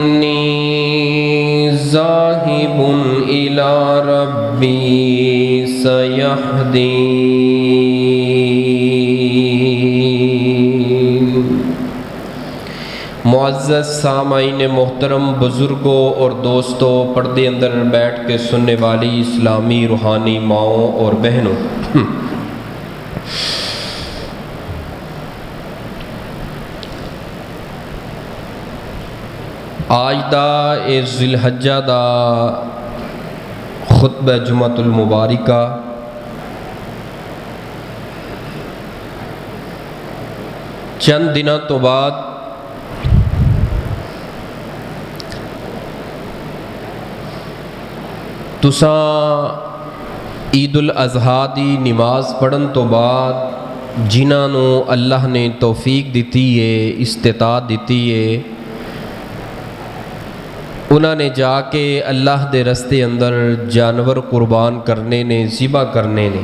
إني ذاهب إلى ربي سيهدين۔ معزز سامعین محترم، بزرگوں اور دوستوں، پردے اندر بیٹھ کے سننے والی اسلامی روحانی ماؤں اور بہنوں، آج دا ذی الحجہ دا خطبہ جمعۃ المبارکہ چند دنوں تو بعد تساں عید الاضحیٰ دی نماز پڑھن تو بعد جنہاں نو اللہ نے توفیق دیتی ہے، استطاعت دیتی ہے، انہاں نے جا کے اللہ دے رستے اندر جانور قربان کرنے نے، ذبح کرنے نے۔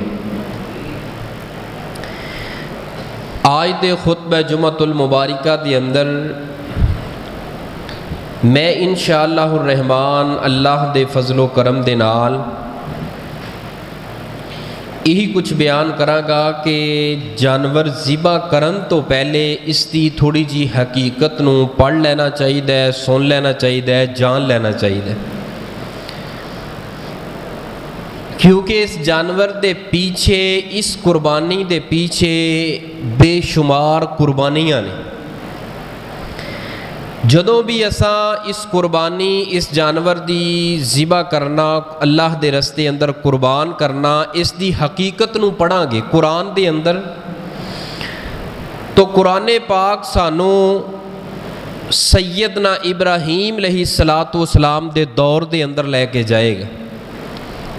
آج دے خطبہ جمعۃ المبارکہ دے اندر میں انشاءاللہ الرحمن اللہ دے فضل و کرم دے نال یہی کچھ بیان کراں گا کہ جانور ذبح کرن تو پہلے اس دی تھوڑی جی حقیقت نو پڑھ لینا چاہیے، سن لینا چاہیے، جان لینا چاہیے، کیونکہ اس جانور دے پیچھے، اس قربانی دے پیچھے بے شمار قربانیاں نے۔ جدوں بھی اساں اس قربانی، اس جانور دی ذبح کرنا، اللہ دے رستے اندر قربان کرنا، اس دی حقیقت نو پڑھاں گے قرآن دے اندر، تو قرآن پاک سانو سیدنا ابراہیم علیہ السلام دے دور دے اندر لے کے جائے گا،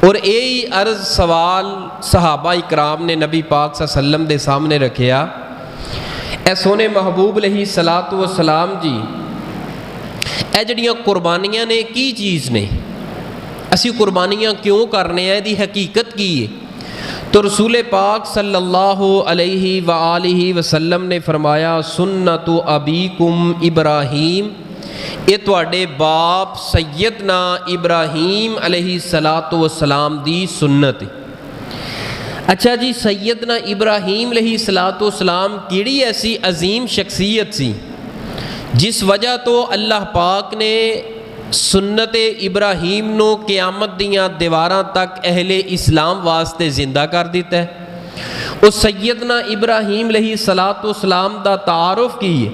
اور یہی عرض سوال صحابہ اکرام نے نبی پاک صلی اللہ علیہ وسلم دے سامنے رکھیا، اے سونے محبوب علیہ السلام جی، اے جڑیاں قربانیاں نے کی چیز نے، اسی قربانیاں کیوں کرنے ہیں، دی حقیقت کی ہے؟ تو رسول پاک صلی اللہ علیہ وآلہ وسلم نے فرمایا، سنت ابیکم ابراہیم، یہ تواڈے باپ سیدنا ابراہیم علیہ السلام دی سنت ہے۔ اچھا جی، سیدنا ابراہیم علیہ السلام کیڑی ایسی عظیم شخصیت سی جس وجہ تو اللہ پاک نے سنت ابراہیم نو قیامت دیاں دیواراں تک اہل اسلام واسطے زندہ کر دیتا ہے؟ اس سیدنا ابراہیم علیہ السلام دا تعارف کی ہے؟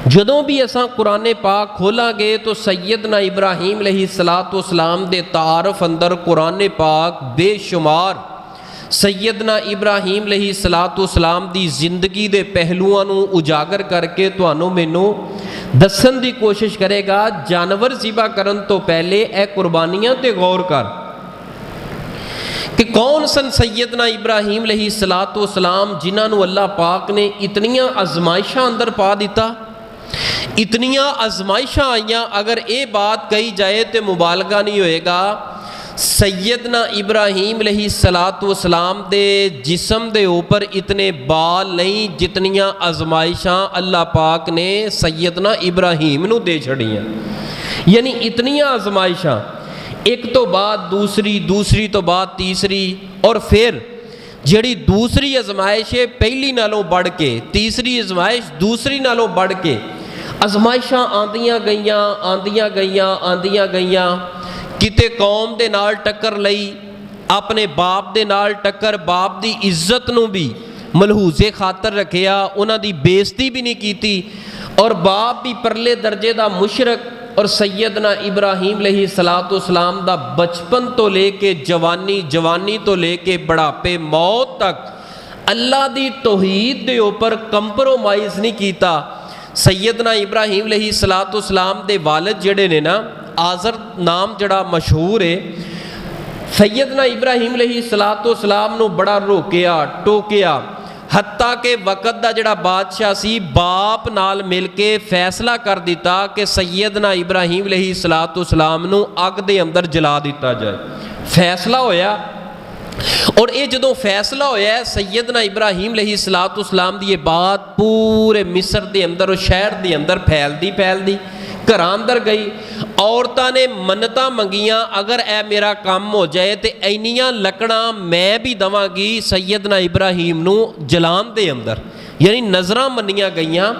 جدوں بھی اساں قرآن پاک کھولاں گے تو سیدنا ابراہیم علیہ السلام دے تعارف اندر قرآن پاک بے شمار سیدنا ابراہیم علیہ السلام دی زندگی دے پہلوؤں نو اجاگر کر کے تانوں مینوں دسن دی کوشش کرے گا۔ جانور ذبح کرن تو پہلے اے قربانیاں تے غور کر کہ کون سن سیدنا ابراہیم علیہ السلام جنہاں نو اللہ پاک نے اتنیاں آزمائشاں اندر پا دیتا، اتنیاں آزمائشاں آئیاں، اگر اے بات کہی جائے تو مبالغہ نہیں ہوئے گا۔ سیدنا ابراہیم علیہ السلام دے جسم دے اوپر اتنے بال نہیں جتنیاں آزمائشاں اللہ پاک نے سیدنا ابراہیم نو دے چھڑیاں، یعنی اتنیاں آزمائشاں، ایک تو بعد دوسری، دوسری تو بعد تیسری، اور پھر جڑی دوسری آزمائش ہے پہلی نالوں بڑھ کے، تیسری آزمائش دوسری نالوں بڑھ کے، آزمائشاں آندیاں گئیاں، کتے قوم دے نال ٹکر لئی، اپنے باپ دے نال ٹکر، باپ دی عزت نو بھی ملحوظ خاطر رکھیا، انہاں دی بےزتی بھی نہیں کیتی، اور باپ بھی پرلے درجے دا مشرک، اور سیدنا ابراہیم علیہ السلام دا بچپن تو لے کے جوانی تو لے کے بڑھاپے موت تک اللہ دی توحید دے اوپر کمپرومائز نہیں کیتا۔ سیدنا ابراہیم علیہ السلام دے والد جڑے نے نا، آزر نام جڑا مشہور ہے، سیدنا ابراہیم علیہ السلام نو بڑا روکیا ٹوکیا، حتیٰ کہ وقت دا جڑا بادشاہ سی باپ نال مل کے فیصلہ کر دیتا کہ سیدنا ابراہیم علیہ السلام نو اگ دے اندر جلا دیتا جائے۔ فیصلہ ہویا، اور یہ جدوں فیصلہ ہویا ہے سیدنا ابراہیم علیہ السلام دی یہ بات پورے مصر دے اندر اور شہر دے اندر پھیل دی گھراں اندر گئی، عورتاں نے منتاں منگیاں اگر اے میرا کام ہو جائے تے اینیاں لکڑاں میں بھی دواں گی سیدنا ابراہیم نو جلان دے اندر، یعنی نظراں منیاں گئیاں۔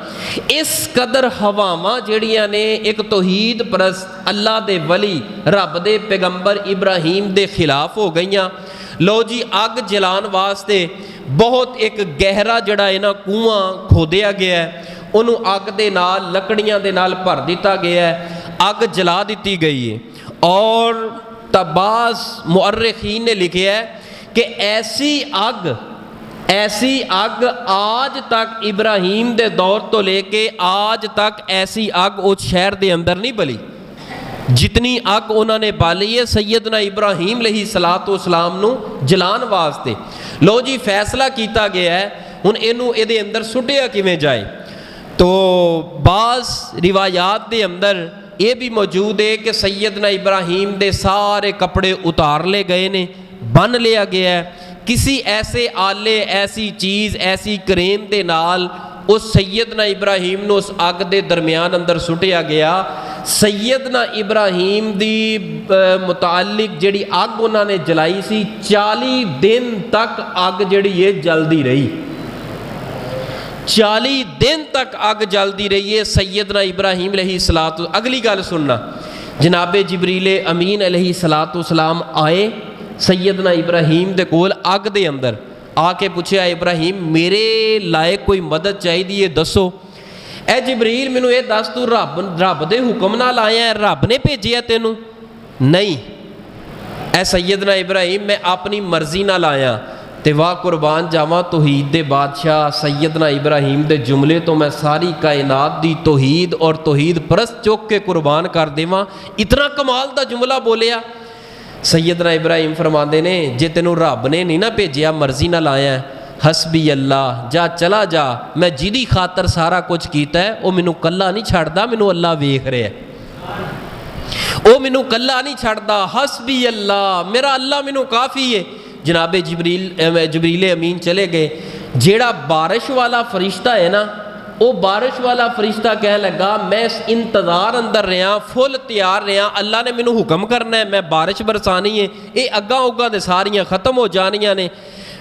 اس قدر ہواواں جڑیاں نے ایک توحید پرست اللہ دے ولی رب دے پیغمبر ابراہیم دے خلاف ہو گئیاں۔ لو جی اگ جلان واسطے بہت ایک گہرا جڑا ہے نا کنواں کھودیا گیا ہے، انہوں اگ دے نال لکڑیاں دے نال بھر دیتا گیا ہے، اگ جلا دیتی گئی ہے۔ اور بعض مؤرخین نے لکھا ہے کہ ایسی اگ آج تک ابراہیم دے دور تو لے کے آج تک ایسی اگ اس شہر دے اندر نہیں بلی جتنی اگ انہوں نے بالی ہے سیدنا ابراہیم علیہ السلام نو جلان واسطے۔ لو جی فیصلہ کیتا گیا ہے ہن اینو اے دے اندر سٹیا کیویں جائے، تو بعض روایات دے اندر یہ بھی موجود ہے کہ سیدنا ابراہیم دے سارے کپڑے اتار لے گئے نے، بن لیا گیا ہے، کسی ایسے آلے ایسی چیز ایسی کرین دے نال اس سیدنا ابراہیم نو اس اگ دے درمیان اندر سٹیا گیا۔ سیدنا ابراہیم دی متعلق جڑی اگ انہوں نے جلائی سی 40 دن تک اگ جڑی یہ جلدی رہی، 40 دن تک اگ جلدی رہی ہے سیدنا ابراہیم علیہ السلام۔ اگلی گل سننا، جناب جبریل امین علیہ السلام آئے سیدنا ابراہیم دے کول اگ دے اندر آ کے پوچھا ابراہیم میرے لائق کوئی مدد چاہیے دسو۔ اے جبریل مینوں اے دس تو رب دے حکم نال آیا ہے، رب نے بھیجیا تینوں؟ نہیں اے سیدنا ابراہیم میں اپنی مرضی نال آیا۔ تے واہ قربان جاواں توحید دے بادشاہ سیدنا ابراہیم دے جملے تو میں ساری کائنات دی توحید اور توحید پرست چوک کے قربان کر دیواں، اتنا کمال دا جملہ بولیا۔ سیدنا ابراہیم فرماندے نے جے تینوں رب نے نہیں نہ بھیجیا مرضی نہ لایا ہے، حسبی اللہ، جا چلا جا، میں جدی خاطر سارا کچھ کیتا ہے وہ مینوں کلا نہیں چھڑدا، مینوں اللہ ویکھ رہا ہے، وہ مینوں کلا نہیں چھڑدا، حسبی اللہ، میرا اللہ مینوں کافی ہے۔ جناب جبریل امین چلے گئے، جیڑا بارش والا فرشتہ ہے نا وہ بارش والا فرشتہ کہہ لگا میں اس انتظار اندر رہا، فل تیار رہا، اللہ نے مینوں حکم کرنا ہے میں بارش برسانی ہے، یہ اگاں اگاں دے ساریاں ختم ہو جانیاں نے۔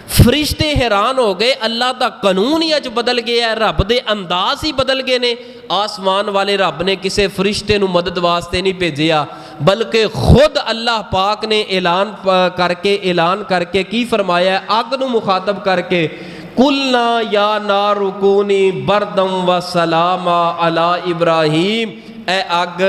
فرشتے حیران ہو گئے، اللہ دا قانون ہی اج بدل گیا ہے، رب دے انداز ہی بدل گئے نے۔ آسمان والے رب نے کسے فرشتے نو مدد واسطے نہیں بھیجیا بلکہ خود اللہ پاک نے اعلان کر کے کی فرمایا ہے اگ نو مخاطب کر کے، قلنا یا نار کونی بردم و سلاما علی ابراہیم، اے اگ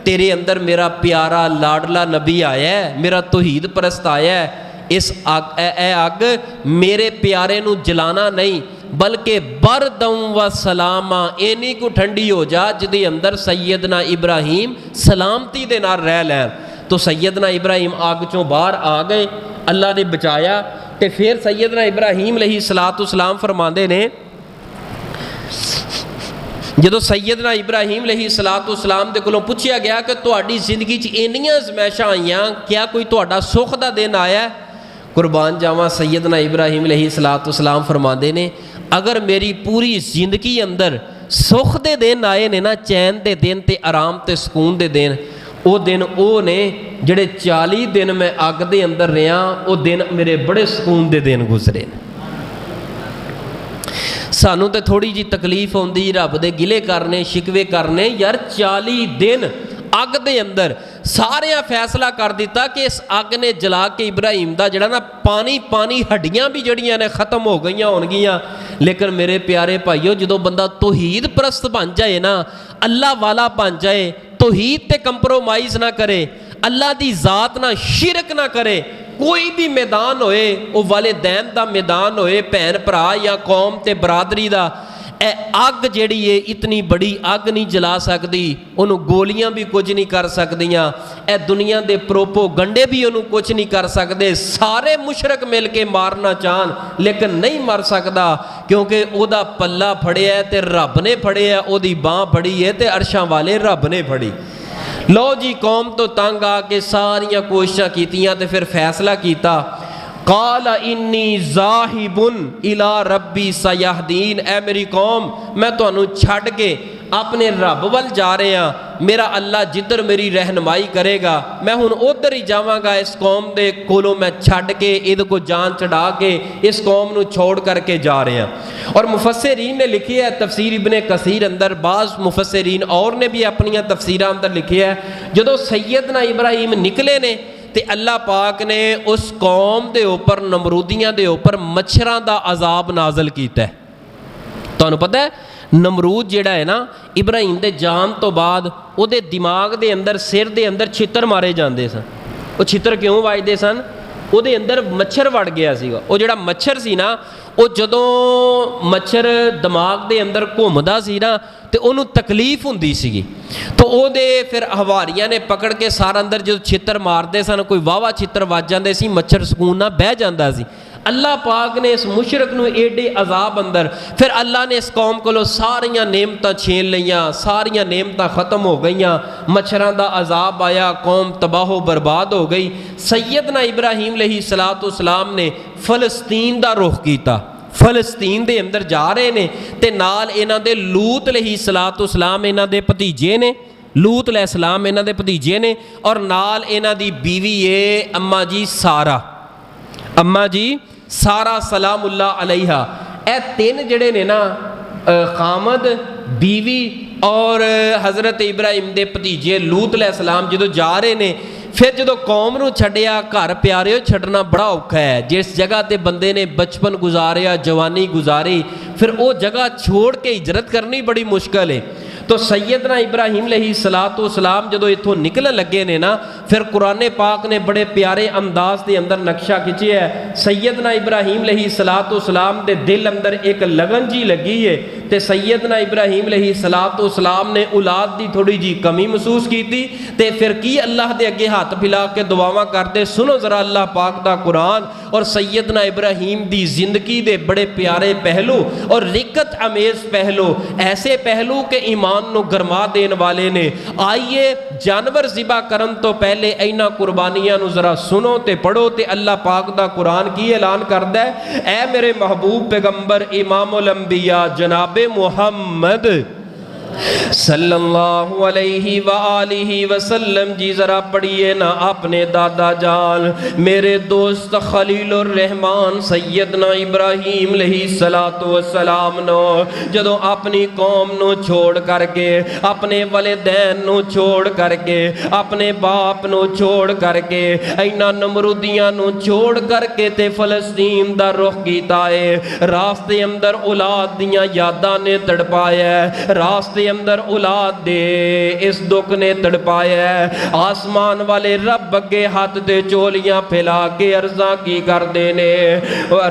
تیرے اندر میرا پیارا لاڈلا نبی آیا ہے، میرا توحید پرست آیا ہے، اس اے اگ میرے پیارے نو جلانا نہیں بلکہ بردم و سلاما اینی کو ٹھنڈی ہو جا جدے اندر سیدنا ابراہیم سلامتی دے نال رہ لین۔ تو سیدنا ابراہیم آگ چوں باہر آ گئے، اللہ نے بچایا۔ تے پھر سیدنا ابراہیم علیہ السلام فرماندے نے جدو سیدنا ابراہیم علیہ السلام دے کولوں پوچھیا گیا کہ تہاڈی زندگی چ اینیاں ازمائشاں آئیاں، کیا کوئی تہاڈا سکھ دا دن آیا ہے؟ قربان جاواں سیدنا ابراہیم علیہ السلام فرماندے نے اگر میری پوری زندگی اندر سکھ دے دن آئے نے نا، چین دے دن تے آرام تے سکون دے دن، او دن او نے جڑے 40 دن میں اگ دے اندر رہا، او دن میرے بڑے سکون دے دن گزرے۔ سانوں تے تھوڑی جی تکلیف ہوندی رب دے گلے کرنے شکوے کرنے، یار 40 دن اگ دے اندر ساریاں فیصلہ کر دیتا کہ اس اگ نے جلا کے ابراہیم دا جڑا نا پانی ہڈیاں بھی جڑیاں نے ختم ہو گئیاں ہونگیاں۔ لیکن میرے پیارے بھائیو جدو بندہ توحید پرست بن جائے نا، اللہ والا بن جائے، توحید تے کمپرومائز نہ کرے، اللہ دی ذات نہ شرک نہ کرے، کوئی بھی میدان ہوئے، وہ والدین دا میدان ہوئے، بہن بھرا یا قوم تے برادری دا، اے اگ جیڑی ہے اتنی بڑی اگ نہیں جلا سکتی، انہوں گولیاں بھی کچھ نہیں کر سکدیاں، اے دنیا دے پروپو گنڈے بھی انہوں کچھ نہیں کر سکتے، سارے مشرک مل کے مارنا چاہن لیکن نہیں مر سکتا، کیونکہ او دا پلہ پھڑیا ہے تے رب نے پھڑیا ہے، او دی باں پھڑی ہے تے عرشاں والے رب نے پھڑی۔ لو جی قوم تو تنگ آ کے ساریاں کوششاں کیتیاں تے پھر فیصلہ کیتا، قال انی ذاہب الی ربی سیہدین، اے میری قوم میں تانوں چھڈ کے اپنے رب ول جا رہے ہیں، میرا اللہ جدھر میری رہنمائی کرے گا میں ہن ادھر ہی جاواں گا، اس قوم دے کولوں میں چھڈ کے ادھ کو جان چڑھا کے اس قوم نو چھوڑ کر کے جا رہے ہیں۔ اور مفسرین نے لکھی ہے تفسیر ابن کثیر اندر، بعض مفسرین اور نے بھی اپنی تفسیراں اندر لکھی ہے، جدو سیدنا ابراہیم نکلے نے تے اللہ پاک نے اس قوم دے اوپر نمرودیاں دے اوپر مچھراں دا عذاب نازل کیتا ہے۔ تانوں پتہ ہے نمرود جڑا ہے نا ابراہیم دے جان تو بعد او دے دماغ دے اندر سر دے اندر چھتر مارے جاندے سن۔ وہ چھتر کیوں واجدے سن؟ او دے اندر مچھر وڑ گیا سی گا، او جڑا مچھر سی نا او جدوں مچھر دماغ دے اندر گھومدا سی نا تے انہوں تکلیف ہوندی سی، تو او دے پھر حواریاں نے پکڑ کے سارا اندر جو چھتر ماردے سن، کوئی واوا چھتر وج جاندے سی، مچھر سکون نہ بہ جاندا سی۔ اللہ پاک نے اس مشرک نو ایڈے عذاب اندر، پھر اللہ نے اس قوم کو ساریاں نعمتاں چھین لیاں، ساریاں نعمتاں ختم ہو گئیاں، مچھراں دا عذاب آیا، قوم تباہ و برباد ہو گئی۔ سیدنا ابراہیم علیہ السلام نے فلسطین دا رخ کیتا، فلسطین دے اندر جا رہے نے تے نال انہاں دے لوط علیہ السلام انہاں دے بھتیجے نے، لوط علیہ السلام انہاں دے بھتیجے نے، اور نال انہاں دی بیوی ہے اماں جی سارہ، اماں جی سارہ سلام اللہ علیہ۔ اے تین جڑے نے نا خامد، بیوی اور حضرت ابراہیم دے بھتیجے لوط علیہ السلام جدو جا رہے نے، پھر جدو قوم نو چھڈیا، گھر پیارے چھڈنا بڑا اوکھا ہے، جس جگہ تے بندے نے بچپن گزاریا، جوانی گزاری، پھر او جگہ چھوڑ کے ہجرت کرنی بڑی مشکل ہے۔ تو سیدنا ابراہیم علیہ السلام جدو اتھوں نکلن لگے نے نا، پھر قرآن پاک نے بڑے پیارے انداز دے اندر نقشہ کھچیا ہے۔ سیدنا ابراہیم علیہ السلام دے دل اندر ایک لگن جی لگی ہے، تے سیدنا ابراہیم علیہ السلام نے اولاد دی تھوڑی جی کمی محسوس کی تھی، تے پھر کی اللہ دے اگے ہاتھ پھیلا کے دعاواں کرتے، سنو ذرا اللہ پاک دا قرآن اور سیدنا ابراہیم دی زندگی دے بڑے پیارے پہلو اور رکت امیز پہلو، ایسے پہلو کہ ایمان نو گرما دین والے نے۔ آئیے جانور ذبح کرن تو پہلے اینا قربانیاں نو ذرا سنو تے پڑھو تے اللہ پاک دا قرآن کی اعلان کردا ہے، اے میرے محبوب پیغمبر امام الانبیاء جناب محمد صلی اللہ علیہ وآلہ وسلم جی ذرا پڑھیے نا اپنے دادا جان میرے دوست خلیل الرحمن سیدنا ابراہیم علیہ السلام نو جدو اپنی قوم نو چھوڑ کر کے، اپنے والدین نو چھوڑ کر کے، اپنے باپ نو چھوڑ کر کے، اینا نمرودیاں نو چھوڑ کر کے تے فلسطین دا رخ کیتا ہے۔ راستے اندر اولاد دیاں یاداں نے تڑپایا ہے، راستے اندر اولاد دے اس دکھ نے تڑپایا ہے۔ آسمان والے رب اگے ہاتھ دے چولیاں پھیلا کے عرضاں کی کر دینے،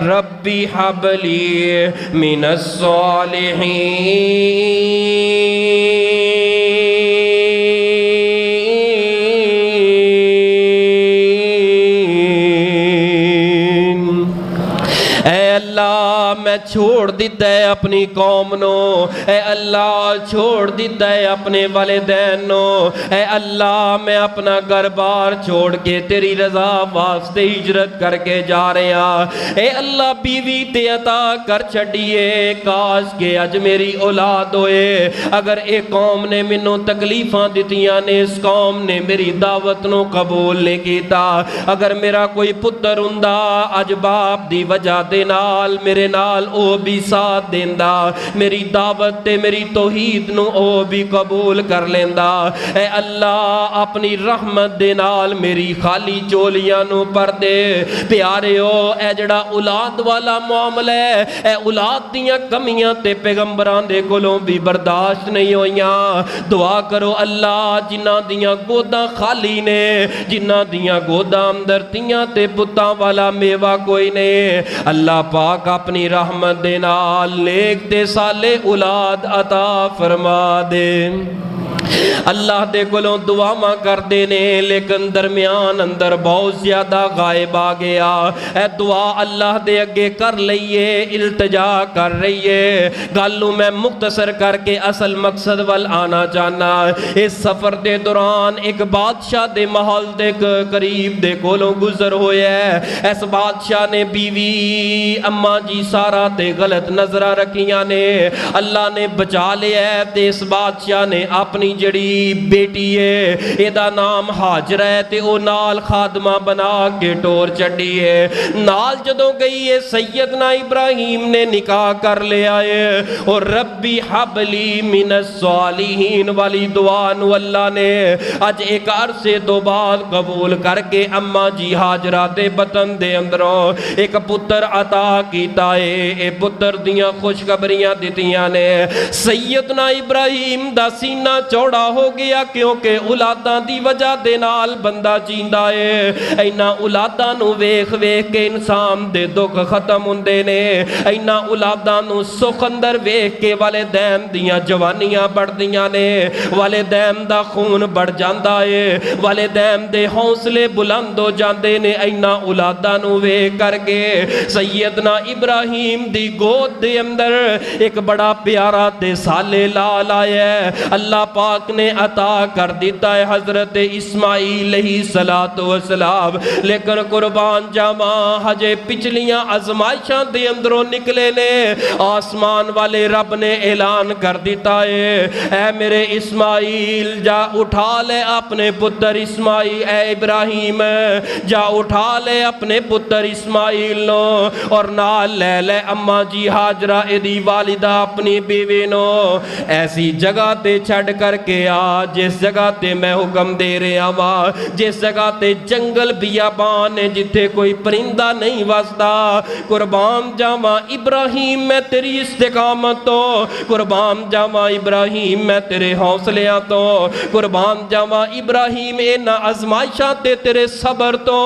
ربی حبلی من الصالحین، اے اللہ میں چھوڑ دیتا ہے اپنی قوم نو، اے اللہ چھوڑ دیتا ہے اپنے والدین نو، اے اللہ میں اپنا گھر بار چھوڑ کے تیری رضا واسطے ہجرت کر کے جا رہے ہیں، اے اللہ بیوی تے عطا کر چھڑیے، کاش کہ اج میری اولاد ہوئے۔ اگر ایک قوم نے منوں تکلیفاں دتیاں نے، اس قوم نے میری دعوت نو قبول نہیں کیتا، اگر میرا کوئی پتر ہوندا اج باپ دی وجہ دے نال میرے نال او بھی ساتھ دیندا، میری دعوت تے میری توحید نو او بھی قبول کر لیندا، اے اللہ اپنی رحمت دے نال میری خالی چولیاں نو پر دے۔ پیارے ہو اے جڑا اولاد والا معاملہ ہے، اے اولاد دیاں کمیاں تے پیغمبران دے کولوں بھی برداشت نہیں ہویاں، دعا کرو اللہ جنہاں دیاں گوداں خالی نے، جنہاں دیاں گوداں اندر تیاں تے پتاں والا میوہ کوئی نہیں، اللہ پاک اپنی رحمت دے نال نیک تے صالح اولاد عطا فرما دے۔ اللہ دے کولوں دعاواں کردے نے لیکن درمیان اندر بہت زیادہ غائب آ گیا. اے دعا اللہ دے اگے کر لئیے, التجا کر رہیے. گالوں میں مختصر کر کے اصل مقصد وال آنا چاہنا. اس سفر دے دوران ایک بادشاہ دے محل دے قریب دے کولوں گزر ہویا ہے. اس بادشاہ نے بیوی اماں جی سارا تے غلط نظرہ رکھیاں نے, اللہ نے بچا لیا ہے. تے اس بادشاہ نے اپنی جڑی بیٹی ہے ایدہ نام حاجر ہے تے او نال خادمہ بنا کے ٹور چڑی ہے. نال جدوں گئی ہے سیدنا ابراہیم نے نکاح کر لے آئے اور ربی حبلی من الصالحین والی دعا نو اللہ نے اج ایک عرصے تو بعد قبول کر کے اماں جی حاجرہ دے بطن دے اندروں ایک پتر عطا کیتا ہے. اے پتر دیاں خوشخبریاں دیتیاں نے. سیدنا ابراہیم دا سینہ چوڑا ہو گیا کیونکہ اولاداں دی وجہ دے نال بندہ جیندہ ہے. اینا اولاداں نو ویکھ ویکھ کے انسان دے دکھ ختم ہوندے نے. اینا اولاداں نو سکھ اندر ویکھ کے والدین دیاں جوانیاں بڑھ دیاں نے, والدین دا خون بڑھ جاندا ہے, والدین دے حوصلے بلند ہو جاندے نے. اینا اولاداں نو ویکھ کر کے سیدنا ابراہیم دی گود دے اندر ایک بڑا پیارا تے سالے لال آیا ہے. اللہ پاک نے عطا کر دیتا ہے حضرت اسماعیل علیہ السلام. لیکن قربان جاواں ہجے پچھلیاں آزمائشاں دے اندروں نکلے نے. آسمان والے رب نے اعلان کر دیتا ہے اے میرے اسماعیل جا اٹھا لے اپنے پتر اسماعیل, اے ابراہیم جا اٹھا لے اپنے پتر اسماعیل نو اور نال لے لے اماں جی حاجرہ ایدی والدہ اپنی بیوی نو. ایسی جگہ تے چھڑ کر کے آ جس جگہ تے میں حکم دے رہا ہاں, جس جگہ تے جنگل بیابان ہے جتھے کوئی پرندہ نہیں وسدا. قربان جاواں ابراہیم میں تیری استقامت تو, قربان جاواں ابراہیم میں تیرے حوصلیاں تو, قربان جاواں ابراہیم اینا آزمائشاں تے تیرے صبر تو.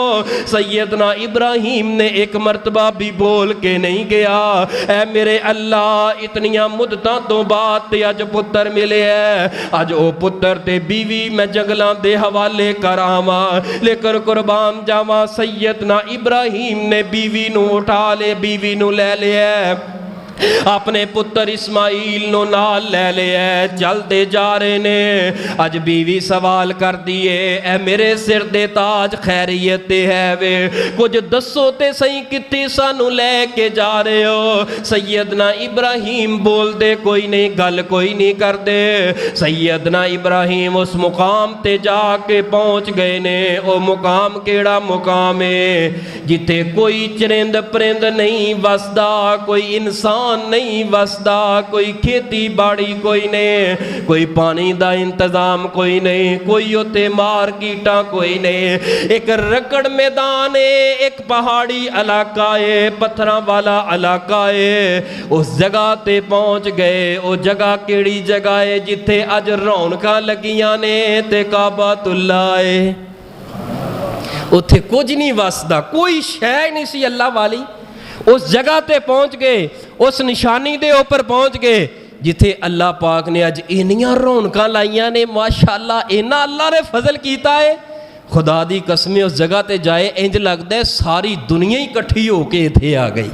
سیدنا ابراہیم نے ایک مرتبہ بھی بول کے نہیں گیا اے میرے اللہ اتنیاں مدتاں تو بعد تے اج پتر ملے ہے, اج او پتر تے بیوی میں جنگلاں دے حوالے کراواں. لیکن قربان جاواں سیدنا ابراہیم نے بیوی نو اٹھا لے, بیوی نو لے لیا ہے, اپنے پتر اسماعیل نو نال لے لے ہے. چل دے جا رہے نے. اج بیوی سوال کر دیئے اے میرے سر دے تاج خیریت دے ہے وے, کچھ دسو تے صحیح کتی سانو لے کے جا رہے ہو. سیدنا ابراہیم بول دے کوئی نہیں, گل کوئی نہیں کر دے. سیدنا ابراہیم اس مقام تے جا کے پہنچ گئے نے. او مقام کیڑا مقام ہے جتے کوئی چرند پرند نہیں وسدا, کوئی انسان نہیں وسدا, کوئی کھیتی باڑی کوئی نہیں, کوئی پانی دا انتظام کوئی نہیں, کوئی ہوتے مارکیٹاں کوئی نہیں. ایک رکڑ میدان ہے, ایک پہاڑی علاقہ ہے, پتھراں والا علاقہ ہے. اس جگہ تے پہنچ گئے. او جگہ کیڑی جگہ ہے جتھے اج رونقاں لگیاں نے تے کعبۃ اللہ ہے. اتھے کچھ نہیں وسدا, کوئی شے نہیں سی اللہ والی. اس جگہ تے پہنچ گئے, اس نشانی دے اوپر پہنچ گئے جتھے اللہ پاک نے اج اینیاں رونقاں لائیاں نے. ماشاءاللہ اینا اللہ نے فضل کیتا ہے. خدا دی قسمیں اس جگہ تے جائے انج لگتا ہے ساری دنیا ہی کٹھی ہو کے اتھے آ گئی,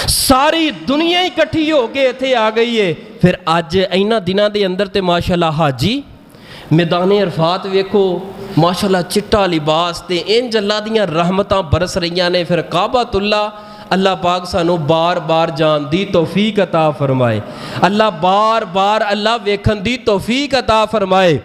ساری دنیا ہی کٹھی ہو کے اتھے آ گئی ہے. پھر اج اینا دناں دے اندر تے ماشاءاللہ حاجی میدان عرفات ویکھو ماشاءاللہ چٹا لباس تے انج اللہ دیاں رحمتاں برس رہیاں نے. پھر کعبۃ اللہ اللہ پاک سانو بار بار جان دی توفیق عطا فرمائے, اللہ بار بار اللہ ویکھن دی توفیق عطا فرمائے.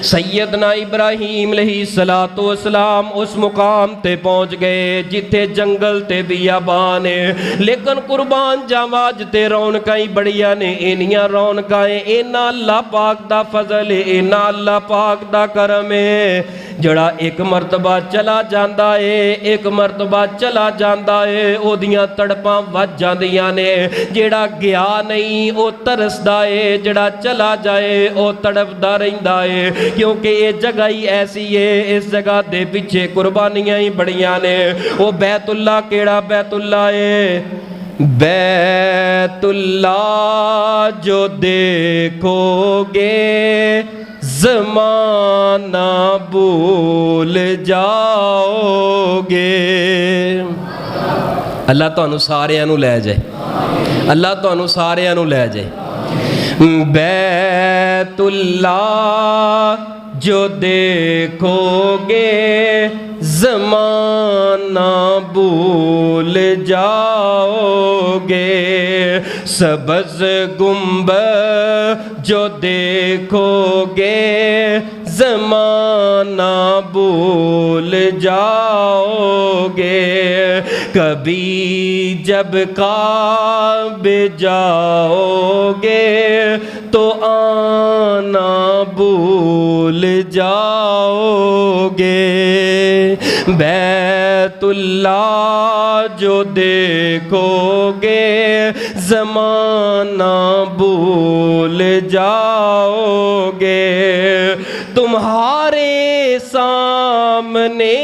سیدنا ابراہیم علیہ السلام اس مقام تے پہنچ گئے جتھے جنگل تے بیابان ہے. لیکن قربان جاواں جتے رونقاں بڑیاں نے, اینیاں رونقاں اینا اللہ پاک دا فضل ہے, اینا اللہ پاک دا کرم ہے. جڑا ایک مرتبہ چلا جاندا ہے, ایک مرتبہ چلا جاندا ہے, او دیاں تڑپاں وج جاندیاں نے. جڑا گیا نہیں او ترسدا ہے, جڑا چلا جائے او تڑپدا رہندا ہے. کیونکہ یہ جگہ ہی ایسی ہے, اس جگہ دے پیچھے قربانیاں ہی بڑیاں نے. وہ بیت اللہ کیڑا بیت اللہ ہے بیت اللہ جو دیکھو گے زمانہ بھول جاؤ گے. اللہ تانوں ساریاں نوں لے جائے, اللہ تانوں ساریاں نوں لے جائے. بیت اللہ جو دیکھو گے زمانہ بھول جاؤ گے. سبز گنبد جو دیکھو گے زمانہ بھول جاؤ گے. کبھی جب کعبے جاؤ گے تو آنا بھول جاؤ گے. بیت اللہ جو دیکھو گے زمانہ بھول جاؤ گے. تمہارے سامنے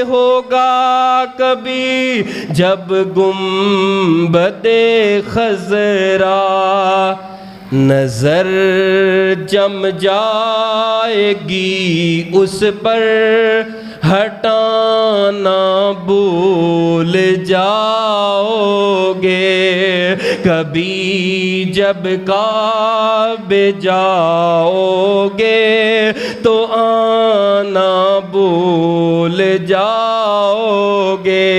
ہوگا کبھی جب گنبد خضرا, نظر جم جائے گی اس پر ہٹانا بھول جاؤ گے. کبھی جب کعبے جاؤ گے تو آنا بھول جاؤ گے.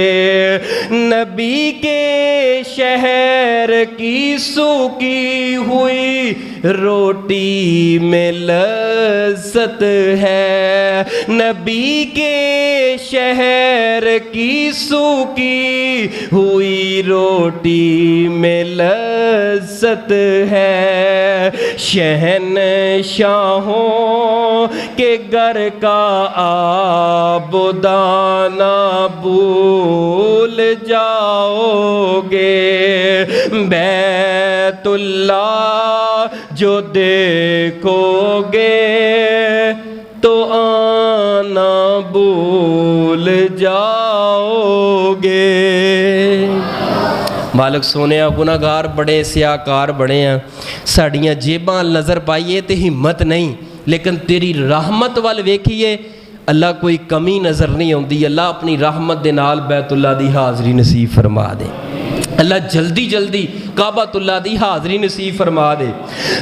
نبی کے شہر کی سوکھی ہوئی روٹی میں لذت ہے. نبی کے شہر کی سوکھی ہوئی روٹی میں لذت ہے. شہنشاہوں کے گھر کا آب و دانہ بھول جاؤ گے. بیت اللہ جو دیکھو گے تو آنا بھول جاؤ گے. مالک سونے گناہگار بڑے, سیاہکار بڑے ہیں, ساڑیاں جیباں نظر پائیے تے ہمت نہیں, لیکن تیری رحمت وال ویکھیے اللہ کوئی کمی نظر نہیں آتی. اللہ اپنی رحمت دے نال بیت اللہ دی حاضری نصیب فرما دے. اللہ جلدی جلدی کعبۃ اللہ دی حاضری نصیب فرما دے.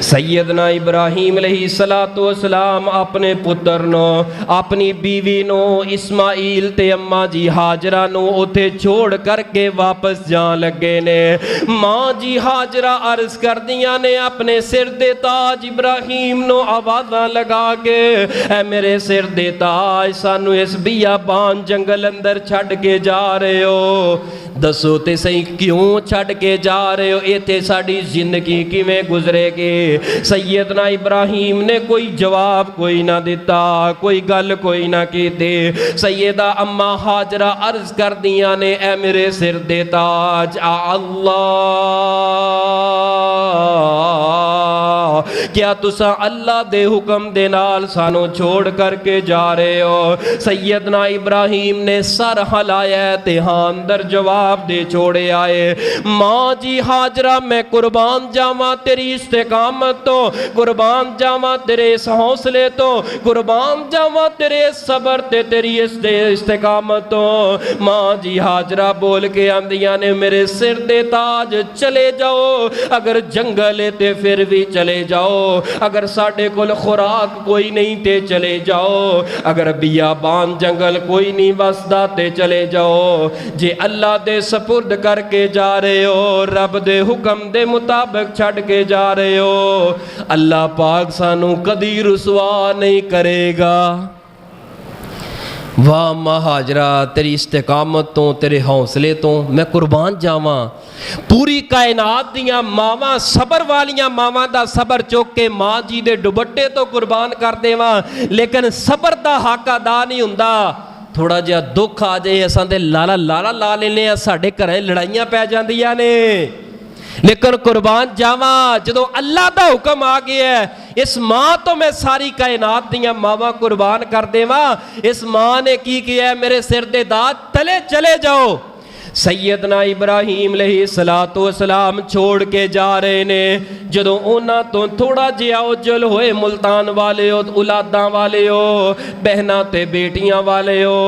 سیدنا ابراہیم علیہ السلام اپنے پتر نو, اپنی بیوی نو اسماعیل تے اماں جی ہاجرہ نو اوتھے چھوڑ کر کے واپس جان لگے نے. ماں جی ہاجرہ عرض کر دیاں نے اپنے سر دے تاج ابراہیم نو آوازاں لگا کے, اے میرے سر دے تاج سانو اس بیابان جنگل اندر چھڈ کے جا رہے ہو, دسو تے صحیح کیوں چھڈ کے جا رہے ہو, ایتھے ساڈی زندگی کیویں گزرے گی. سیدنا ابراہیم نے کوئی جواب کوئی نہ دیتا, کوئی گل کوئی نہ کیتے. سیدہ اماں ہاجرہ عرض کر دیاں نے اے میرے سر دے تاج اللہ, کیا تساں اللہ دے حکم دے نال سانو چھوڑ کر کے جا رہے ہو؟ سیدنا ابراہیم نے سر ہلایا تے ہاں اندر جواب دے چھوڑے آئے. ماں جی ہاجرہ میں قربان جاواں تیری استقامت تو, قربان جاواں تیرے اس حوصلے تو, قربان جاواں تیرے صبر تے تیری استقامت تو. ماں جی ہاجرہ بول کے آندیاں نے میرے سر دے تاج چلے جاؤ, اگر جنگل ہے تے پھر بھی چلے جاؤ, اگر ساڑھے کل خوراک کوئی نہیں تے چلے جاؤ, اگر بیابان جنگل کوئی نہیں وسدا تے چلے جاؤ. جے اللہ دے سپرد کر کے جا رہے ہو, رب دے حکم دے مطابق چھڑ کے جا رہے ہو, اللہ پاک سانو کدی رسوا نہیں کرے گا. واہ ماں ہاجرہ تیری استقامت تو تیرے حوصلے تو میں قربان جاواں. پوری کائنات دیاں ماواں صبر والیاں ماواں دا صبر چوک کے ماں جی دے ڈبٹے تو قربان کر دیواں, لیکن صبر دا حق ادا نہیں ہوندا. تھوڑا جہا دکھ آ جائے اساں تے لالا لالا لا لینے ہیں, ساڈے گھریں لڑائیاں پہ جاندیاں نے, لیکن قربان جاواں جدوں اللہ دا حکم آ گیا ہے, اس ماں تو میں ساری کائنات دیاں ماواں قربان کر دیواں. اس ماں نے کی کیا ہے, میرے سر دے داد تلے چلے جاؤ. سیدنا ابراہیم علیہ السلام چھوڑ کے جا رہے نے جدوں انہاں تو تھوڑا جہا اوجل ہوئے ملتان والے ہو اولاداں والے ہو بہناں تے بیٹیاں والے ہو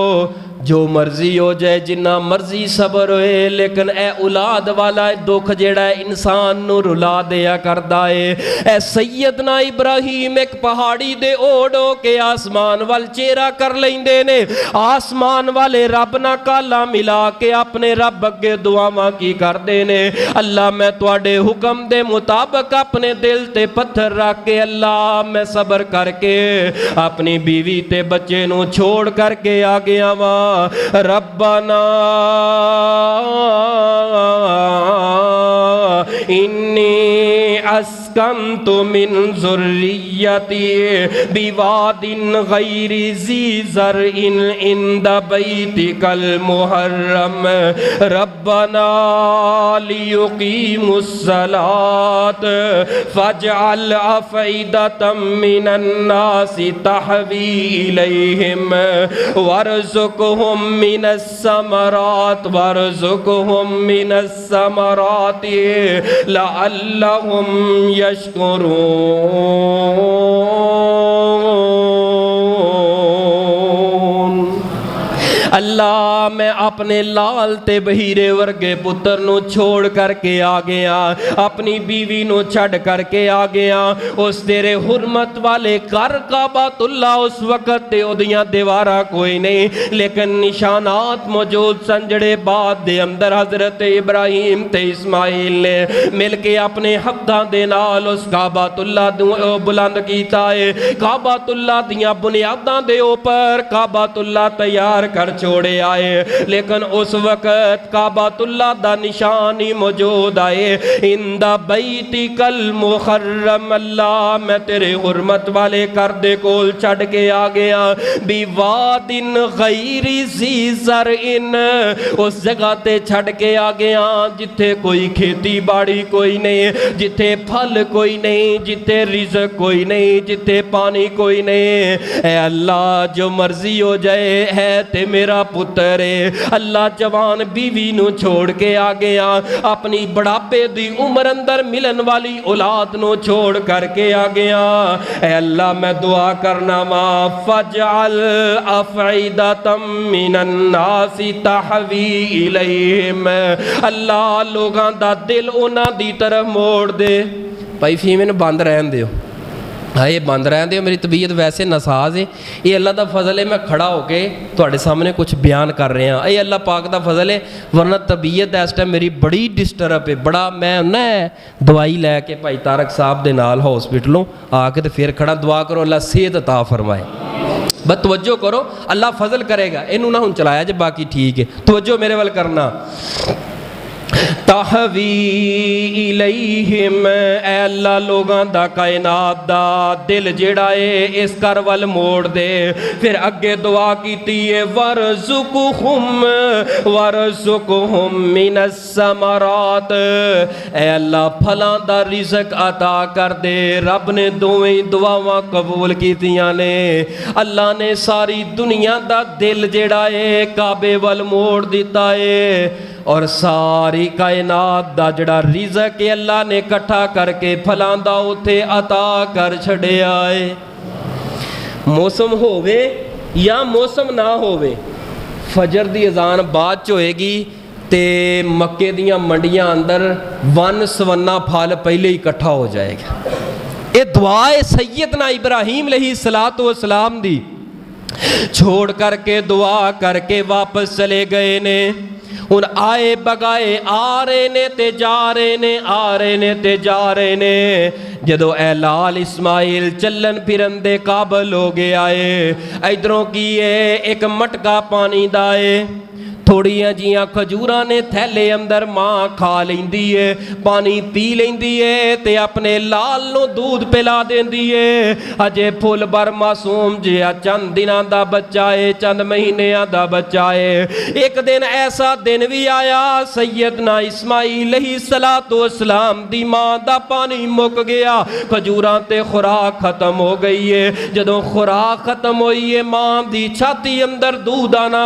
جو مرضی ہو جائے جنہ مرضی صبر ہوئے لیکن اے اولاد والا دکھ جیڑا ہے انسان نو رلا دیا کردا ہے اے سیدنا ابراہیم ایک پہاڑی دے اوڑو کے آسمان وال چہرہ کر لیندے نے آسمان والے رب نہ کالا ملا کے اپنے رب اگے دعاواں کی کردے نے اللہ میں تواڈے حکم دے مطابق اپنے دل تے پتھر رکھ کے اللہ میں صبر کر کے اپنی بیوی تے بچے نو چھوڑ کر کے آ گیا واں ربنا انی اسکنت من ذریتی بواد غیر ذی زرع عند بیتک المحرم ربنا لیقیموا الصلاة فاجعل افئدة من الناس تحوی الیہم وارزقهم من الثمرات من الثمرات لعلهم يشكرون اللہ میں اپنے لال تے بہیرے ورگے پتر نو چھوڑ کر کے آ گیا اپنی بیوی نو چھڑ کر کے آ گیا اس تیرے حرمت والے گھر کعبۃ اللہ اس وقت تے اودیاں دیوارہ کوئی نہیں لیکن نشانات موجود سنجڑے بعد دے اندر حضرت ابراہیم تے اسماعیل نے مل کے اپنے حقاں دے نال اس کعبۃ اللہ بلند کیتا ہے کعبۃ اللہ دیاں بنیاداں دے اوپر کعبۃ اللہ تیار کر چھوڑے آئے لیکن اس وقت کعبۃ اللہ دا نشانی موجود آئے اندہ بیتک المحرم اللہ میں تیرے حرمت والے کردے کول چھڑ کے آ گیا بواد غیر ذی زرع اس جگہ تے چھڑ کے آ گیا جتھے کوئی کھیتی باڑی کوئی نہیں جتھے پھل کوئی نہیں جتھے رزق کوئی نہیں جتھے پانی کوئی نہیں اے اللہ جو مرضی ہو جائے ہے تے میرا پتر ہے اللہ جوان بیوی نو چھوڑ کے آ گیا اپنی بڑھاپے دی عمر اندر ملن والی اولاد نو چھوڑ کر کے آ گیا اے اللہ میں دعا کرنا ما فجعل افعدۃ من الناس تحوی الیہم اللہ لوگاں دا دل انہاں دی طرف موڑ دے بھائی فیمن بند رہن دیو یہ بند رہن دے میری طبیعت ویسے نساز ہے یہ اللہ دا فضل ہے میں کھڑا ہو کے تواڈے سامنے کچھ بیان کر رہے ہیں یہ اللہ پاک دا فضل ہے ورنہ طبیعت اس ٹائم میری بڑی ڈسٹرب ہے بڑا میں نا دوائی لے کے بھائی طارق صاحب دے نال ہاسپٹلوں آ کے تے پھر کھڑا دعا کرو اللہ صحت عطا فرمائے بس توجہ کرو اللہ فضل کرے گا اینوں نہ ہن چلایا جے باقی ٹھیک ہے توجہ میرے ول کرنا تحوی الیہم اے اللہ لوگاں دا کائنات دا دل جیڑا ہے اس کر ول موڑ دے پھر اگے دعا کیتی ہے ورزقہم من الثمرات اے اللہ پھلاں دا رزق عطا کر دے رب نے دوویں دعاواں قبول کیتیاں نے اللہ نے ساری دنیا دا دل جیڑا ہے کعبے ول موڑ دیتا ہے اور ساری کائنات دا جڑا رزق اللہ نے کٹھا کر کے پھلاں دا اوتھے عطا کر چھڑے آئے موسم ہووے یا موسم نہ ہووے فجر دی اذان بعد چ ہوئے گی تے مکے دیاں منڈیاں اندر ون سونا پھل پہلے ہی کٹھا ہو جائے گا اے دعا ہے سیدنا ابراہیم علیہ السلام دی چھوڑ کر کے دعا کر کے واپس چلے گئے نے ان آئے بگائے آ رہے نے تے جا رہے نے آ رہے نے تے جا رہے نے جدو اے لال اسماعیل چلن پھرن دے قابل ہو گئے آئے ادھروں کیے ایک مٹکا پانی دائے تھوڑیاں جیاں کھجوراں نے تھیلے اندر ماں کھا لیندی ہے پانی پی لیندی ہے تے اپنے لال نو دودھ پلا دیندی ہے اجے پھول بر معصوم جیا چند دناں دا بچہ ہے چند مہینیاں دا بچہ ہے ایک دن ایسا دن بھی آیا سیدنا اسماعیل علیہ السلام دی ماں دا پانی مک گیا کھجوراں تے خوراک ختم ہو گئی ہے جدوں خوراک ختم ہوئی ہے ماں دی چھاتی اندر دودھ آنا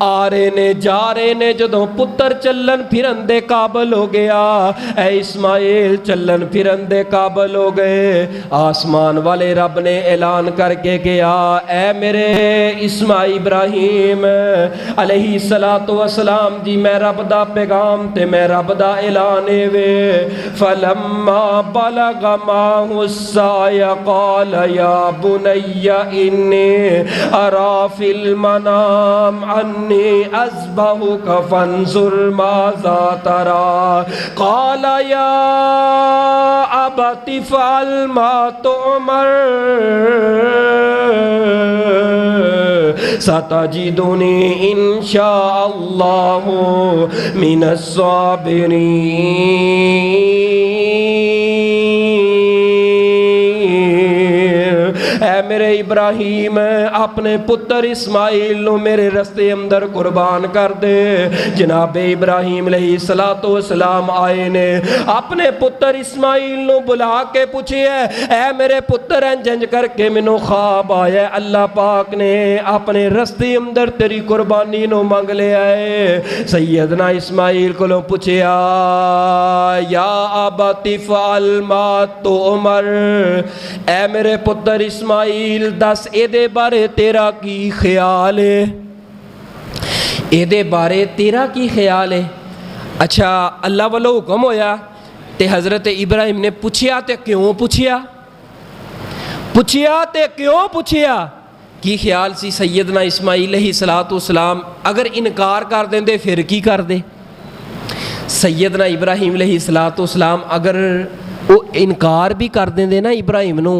آ رہے نے جا رہے نے جدوں پتر چلن پھرن دے قابل ہو گیا اے اسماعیل چلن پھرن دے قابل ہو گئے آسمان والے رب نے اعلان کر کے کیا اے میرے اسماعیل ابراہیم علیہ السلام جی میں رب دا پیغام تے میں رب دا اعلان وے فلما بلغ معه السعي قال يا بني إني أرى في المنام أني أذبحك فانظر ماذا ترى قال يا أبت افعل ما تؤمر ستجدني إن شاء الله من اے میرے ابراہیم اپنے پتر اسماعیل نو میرے رستے اندر قربان کر دے جناب ابراہیم علیہ السلام آئے نے اپنے پتر اسماعیل نو بلا کے پوچھے اے میرے پتر انج کر کے منو خواب آیا اللہ پاک نے اپنے رستے اندر تیری قربانی نو مانگ لے آئے سیدنا اسماعیل کو لو پوچھے یا ابت افعل ما تؤمر اے میرے پتر اسماعیل دس اے دے بارے تیرا کی خیال ہے اے دے بارے تیرا کی خیال ہے اچھا اللہ والو حکم ہویا تے حضرت ابراہیم نے پوچھیا تے کیوں پوچھیا تے کیوں پوچھیا کی خیال سی سیدنا اسماعیل علیہ السلام اگر انکار کر دیں دے پھر کی کر دے سیدنا ابراہیم علیہ السلام اگر وہ انکار بھی کر دیں دے نا ابراہیم نو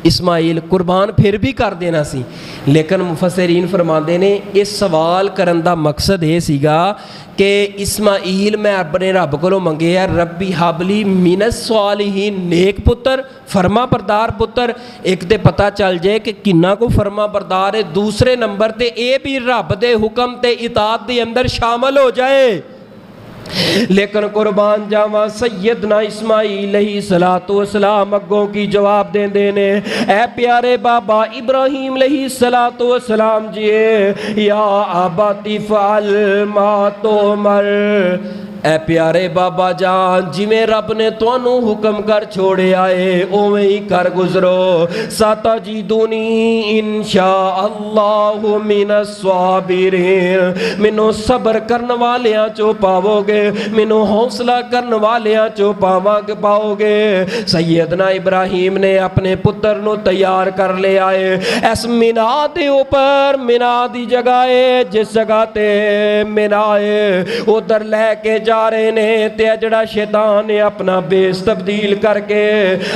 اسماعیل قربان پھر بھی کر دینا سی لیکن مفسرین فرماندے نے اس سوال کرن دا مقصد یہ سیگا کہ اسماعیل میں اپنے رب کو منگے ربی حبلی من الصالحین نیک پتر فرما بردار پتر ایک تے پتہ چل جائے کہ کنہ کو فرما بردار ہے دوسرے نمبر تے اے بھی رب دے حکم تے اطاعت دے اندر شامل ہو جائے لیکن قربان جاواں سیدنا اسماعیل علیہ السلام اگوں کی جواب دیں دینے اے پیارے بابا ابراہیم علیہ السلام جی یا ابت افعل ما تؤمر اے پیارے بابا جان جی میں رب نے توانوں حکم کر چھوڑے آئے اویں ہی کر گزرو ستجدونی انشاءاللہ من الصابرین منو صبر کرن والیاں چو پاؤ گے منو حوصلہ کرن والیاں چو پاؤ گے سیدنا ابراہیم نے اپنے پتر نو تیار کر لے آئے اس مینا دے اوپر مینا دی جگہ ہے جس جگہ تے مینا ہے ادھر لے کے جا رہے نے تے جڑا شیطان نے اپنا بیس تبدیل کر کے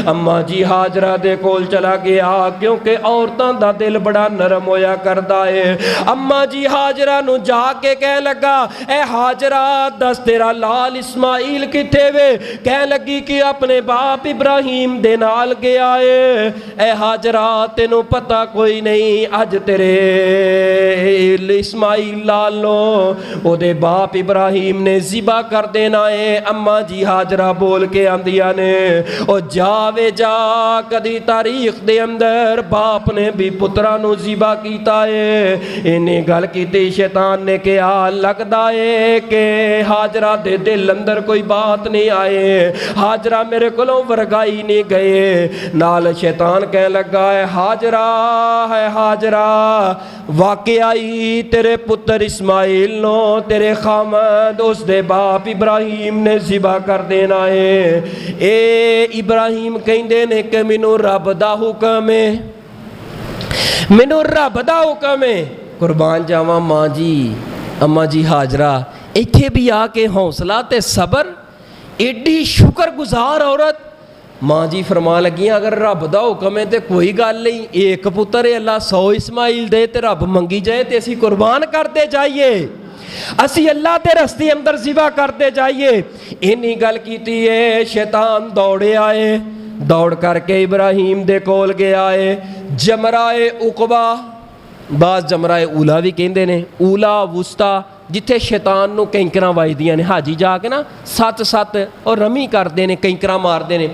اماں جی حاجرہ دے کول چلا گیا کیونکہ عورتاں دا دل بڑا نرم ہویا کردا ہے اماں جی حاجرہ نو جا کے کہہ لگا اے حاجرہ دس تیرا لال اسماعیل کتھے وے کہہ لگی کہ اپنے باپ ابراہیم دے نال گیا ہے اے حاجرہ تینوں پتہ کوئی نہیں اج تیرے اسماعیل لال نو او دے باپ ابراہیم نے ذبح کر دینا ہے اماں جی حاجرہ بول کے آندیا نے او جاوے جا کدی تاریخ دے اندر باپ نے بھی پترہ نو ذبح کیتا ہے انہیں گل کیتی شیطان نے کہا لگدا ہے کہ حاجرہ دے دل اندر کوئی بات نہیں آئے حاجرہ میرے کلوں ورگائی نہیں گئے نال شیطان کہنے لگا ہے حاجرہ واقعی تیرے پتر اسماعیل نو تیرے خامد اس دے باپ ابراہیم نے ذبح کر دینا ہے اے ابراہیم کہندے نے کہ مینوں رب دا حکم ہے مینوں رب دا حکم ہے قربان جاواں ماں جی اماں جی حاجرہ ایتھے بھی آ کے حوصلہ تے صبر ایڈی شکر گزار عورت ماں جی فرما لگیاں اگر رب دا حکم ہے تے کوئی گل نہیں ایک پتر ہے اللہ 100 اسماعیل دے تے رب منگی جائے تے اسی قربان کرتے جائیے اسی اللہ تے رستے اندر ذبح کرتے جائیے انہی گل کیتی ہے شیطان دوڑے آئے دوڑ کر کے ابراہیم دے کول گیا ہے جمرہ عقبہ بعض جمرہ اولا بھی کہندے نے اولا وسطی جتھے شیطان نو کینکراں وائدیاں نے حاجی جا کے نا 7 اور رمی کردے نے کینکراں ماردے نے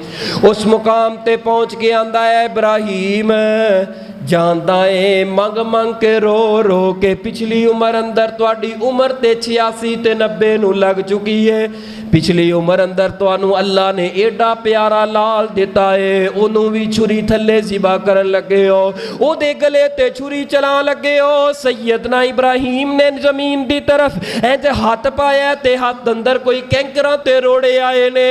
اس مقام تے پہنچ کے آندا ہے ابراہیم جاندا ہے منگ منگ کے رو رو کے پچھلی عمر اندر تواڈی عمر تے 86 تے 90 نو لگ چکی ہے پچھلی عمر اندر توانو اللہ نے ایڈا پیارا لال دیتا ہے انہوں بھی چھری تھلے ذبح کرن لگے ہو او دے گلے تے چھری چلا لگے ہو سیدنا ابراہیم نے زمین دی طرف اینجے ہاتھ پایا تے ہاتھ اندر کوئی کینکراں تے روڑے آئے نے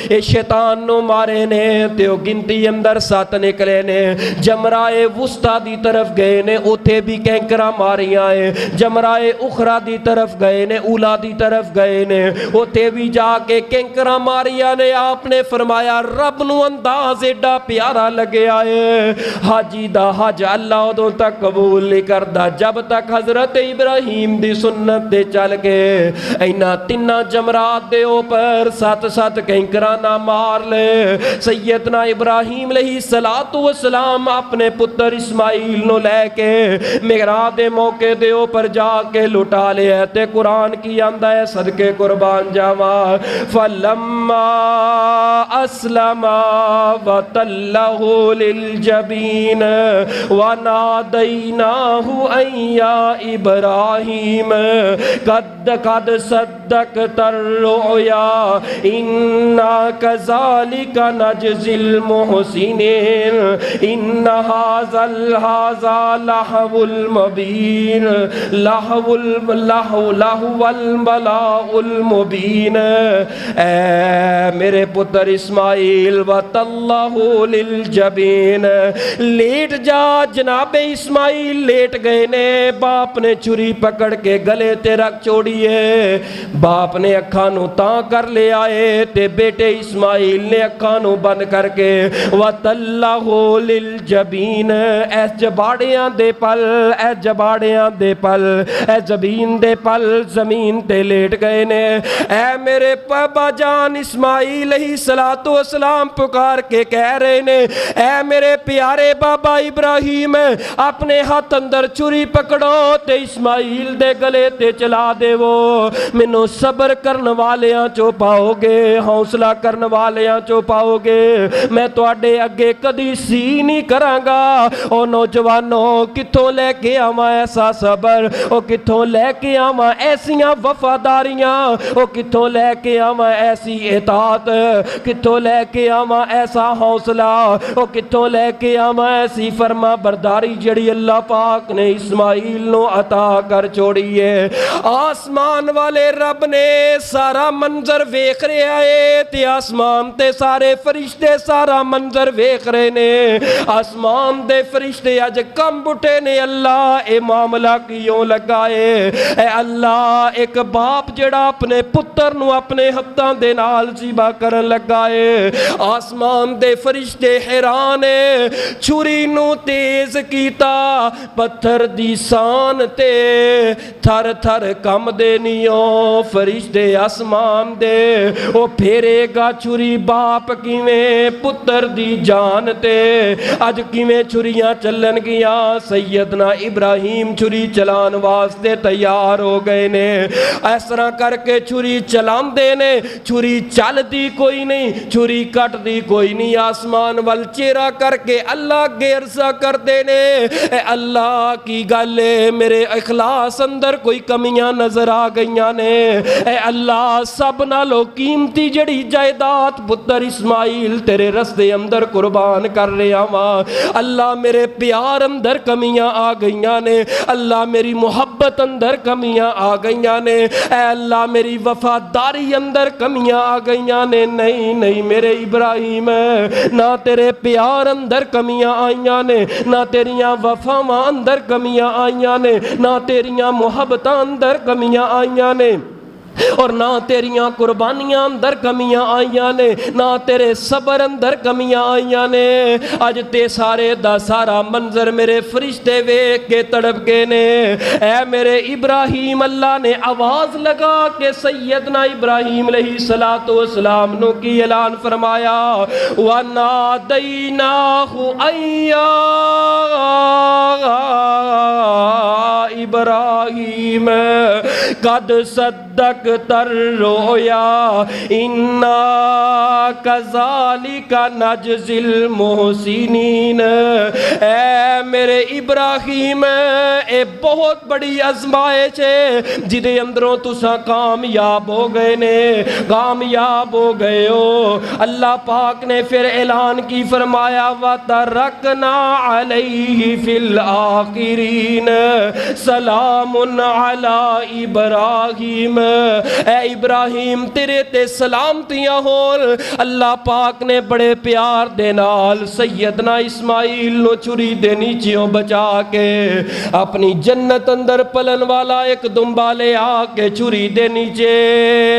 اے شیطان نو مارے نے تے او گنتی اندر 7 نکلے نے جمرائے وسطی دی طرف گئے نے اوتھے بھی کینکراں ماریاں آئے جمرائے اخرى دی طرف گئے نے اولا دی طرف گئے نے اوتھے بھی جا کے کینکراں ماریا نے آپ نے فرمایا رب نو انداز ایڈا پیارا لگے آئے حاجی دا حج اللہ ادوں تک قبول نہیں کردا جب تک حضرت ابراہیم دی سنت دے چل کے اینا تینہ جمرات دے اوپر 7 کینکراں نہ مار لے سیدنا ابراہیم علیہ السلام اپنے پتر اسماعیل نو لے کے معراج دے موقع دے اوپر جا کے لٹا لیا تے قرآن کی آندا ہے صدقے قربان جاواں فلما اسلم وتلہ للجبین ونادیناہ ان یا ابراہیم قد صدقت الرؤیا انا کذالک نجزی المحسنین ان ھذا لہو المبین لہو البلاء المبین اے میرے پتر اسماعیل وَتَاللَّهُ لِلْجَبِينَ لیٹ جا جناب اسماعیل لیٹ گئے نے باپ نے چھری پکڑ کے گلے تے رکھ چھوڑیے باپ نے اکھاں نو تاں کر لے آئے تے بیٹے اسماعیل نے اکھاں نو بند کر کے وَتَاللَّهُ لِلْجَبِينَ اے جباڑیاں دے پل اے جباڑیاں دے پل اے زبین دے پل زمین تے لیٹ گئے نے اے میرے بابا جان اسماعیل علیہ السلام پکار کے کہہ رہے نے اے میرے پیارے بابا ابراہیم اپنے ہاتھ اندر چھری پکڑو تے اسماعیل دے گلے تے چلا دے وہ منو صبر کرن والیاں چو پاؤ گے حوصلہ کرن والیاں چو پاؤ گے میں تواڈے اگے کدی سی نہیں کراں گا او نوجوانوں کتھوں لے کے آواں ایسا صبر او کتھوں لے کے آواں ایسیاں وفاداریاں او کتھوں لے کے آواں ایسی اطاعت کتھوں لے کے آواں ایسا حوصلہ او کتھوں لے کے آواں ایسی فرما برداری جڑی اللہ پاک نے اسماعیل نو عطا کر چھوڑی ہے آسمان والے رب نے سارا منظر ویکھ رہے آئے تے آسمان تے سارے فرشتے سارا منظر ویکھ رہے نے آسمان دے فرشتے اج کم بٹے نے اللہ اے معاملہ کیوں لگائے اے اللہ ایک باپ جڑا اپنے پتر نو اپنے ہتھاں دے نال ذبح کرن لگائے آسمان دے فرشتے حیران چھری نو تیز کیتا پتھر دی سان تے تھر تھر کم دے نیوں فرشتے آسمان دے او پھیرے گا چھری باپ کیویں پتر دی جان تے اج کیویں چھریاں چلن گیا سیدنا ابراہیم چھری چلان واسطے تیار ہو گئے نے اس طرح کر کے چھری چلان دے نے چھری چل دی کوئی نہیں چھری کٹ دی کوئی نہیں آسمان وال چہرہ کر کے اللہ گیرسا کر دے نے اے اللہ کی گلے میرے اخلاص اندر کوئی کمیاں نظر آ گئیاں نے اے اللہ سب نالو قیمتی جڑی جائیداد پتر اسماعیل تیرے رستے اندر قربان کر رہا ہاں اللہ میرے پیار اندر کمیاں آ گئیاں نے اللہ میری محبت اندر کمیاں آ گئیاں نے اے اللہ میری وفاداری اندر کمیاں آ گئیاں نے نہیں میرے ابراہیم نہ تیرے پیار اندر کمیاں آئیاں نے نہ تیریاں وفاواں اندر کمیاں آئیاں نے نہ تیریاں محبتاں اندر کمیاں آئیاں نے اور نہ تیریاں قربانیاں اندر کمیاں آئیاں نے نہ تیرے صبر اندر کمیاں آئیاں نے اج تے سارے دا سارا منظر میرے فرشتے ویکھ کے تڑپ گئے نے اے میرے ابراہیم اللہ نے آواز لگا کہ سیدنا ابراہیم علیہ السلام نو کی اعلان فرمایا وَنَادَيْنَاهُ أَيَّا ابراہیم قد صدق تر رویا انا کذالک نجزی المحسنین۔ اے میرے ابراہیم اے بہت بڑی ازمائش ہے جدے اندروں تساں کامیاب ہو گئے نے، کامیاب ہو گئے ہو۔ اللہ پاک نے پھر اعلان کی فرمایا وَتَرَكْنَا عَلَيْهِ فِي الْآخِرِينَ سلام علی ابراہیم۔ اے ابراہیم تیرے تے سلامتیاں ہون۔ اللہ پاک نے بڑے پیار دے نال سیدنا اسماعیل نو چھری دے نیچیوں بچا کے اپنی جنت اندر پلن والا ایک دمبا لے آ کے چھری دے نیچے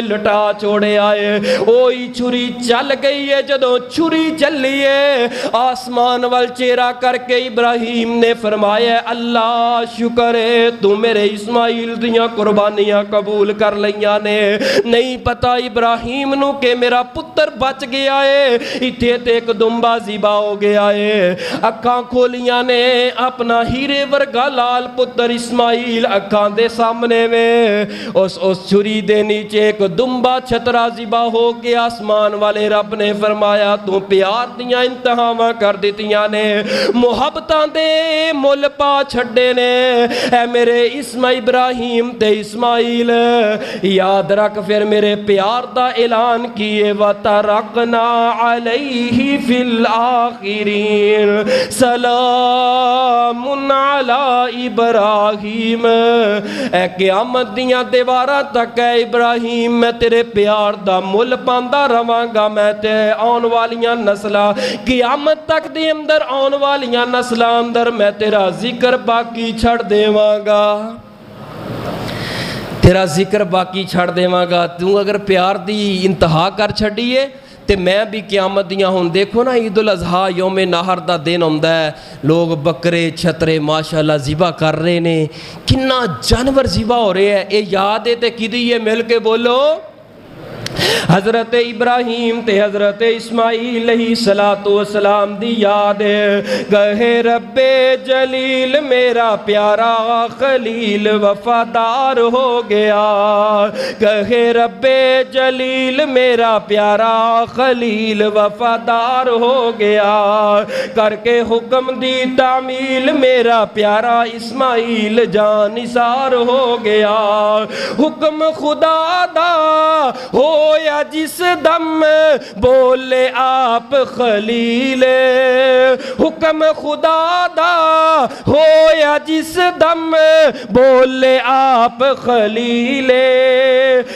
لٹا چھوڑے آئے۔ اوہی چھری چل گئی ہے، جدوں چھری چلی ہے آسمان وال چہرہ کر کے ابراہیم نے فرمایا اللہ شکر ہے تو میرے اسماعیل دیاں قربانیاں قبول کر لیاں نے۔ نہیں پتا ابراہیم نو کہ میرا پتر بچ گیا ہے، اتھے تے ایک دمبا ذبح ہو گیا ہے۔ اکھاں کھولیاں نے اپنا ہیرے ورگا لال پتر اسماعیل اکھاں دے سامنے میں اس چھری دے نیچے ایک دمبا چھترا ذبح ہو کے آسمان والے رب نے فرمایا تو پیار دیاں انتہاواں کر دیتیاں نے، محبتاں دے مل پا چھڑے نے۔ اے میرے ابراہیم تے اسماعیل یاد رکھ پھر میرے پیار دا اعلان کیے وَتَرَكْنَا عَلَيْهِ فِي الْآخِرِينَ سلام علی ابراہیم۔ اے قیامت دیاں دیواراں تک اے ابراہیم میں تیرے پیار دا مل پاندا رواں گا، میں تے آن والیاں نسلاں قیامت تک دے اندر آن والیاں نسلاں اندر میں تیرا ذکر باقی چھڑ دیواں گا، تیرا ذکر باقی چھڑ دیواں گا۔ تو اگر پیار دی انتہا کر چھڑیے تے میں بھی قیامت دیاں ہوں۔ دیکھو نا عید الاضحیٰ یوم نہر دا دن ہوندا ہے، لوگ بکرے چھترے ماشاءاللہ ذبح کر رہے نے، کنا جانور ذبح ہو رہے ہیں۔ اے یاد ہے تے کدی ہے مل کے بولو، حضرت ابراہیم تے حضرت اسماعیل علیہ السلام دی یاد ہے۔ کہے رب جلیل میرا پیارا خلیل وفادار ہو گیا، کہے رب جلیل میرا پیارا خلیل وفادار ہو گیا، کر کے حکم دی تعمیل میرا پیارا اسماعیل جان نثار ہو گیا۔ حکم خدا دا ہو یا جس دم بولے آپ خلیل، حکم خدا دا ہو یا جس دم بولے آپ خلیل،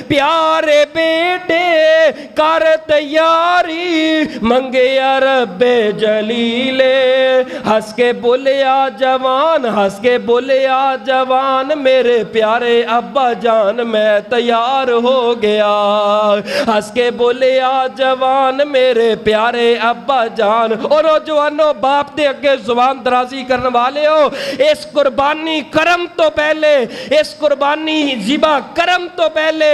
پیارے بیٹے کر تیاری منگے یا رب جلیل، ہنس کے بولے آ جوان، ہنس کے بولے آ جوان میرے پیارے ابا جان میں تیار ہو گیا، ہنس کے بولے آ جوان میرے پیارے ابا جان۔ اور جوانو باپ دے اگے زبان درازی کرنے والے ہو، اس قربانی کرم تو پہلے، اس قربانی ذبح کرم تو پہلے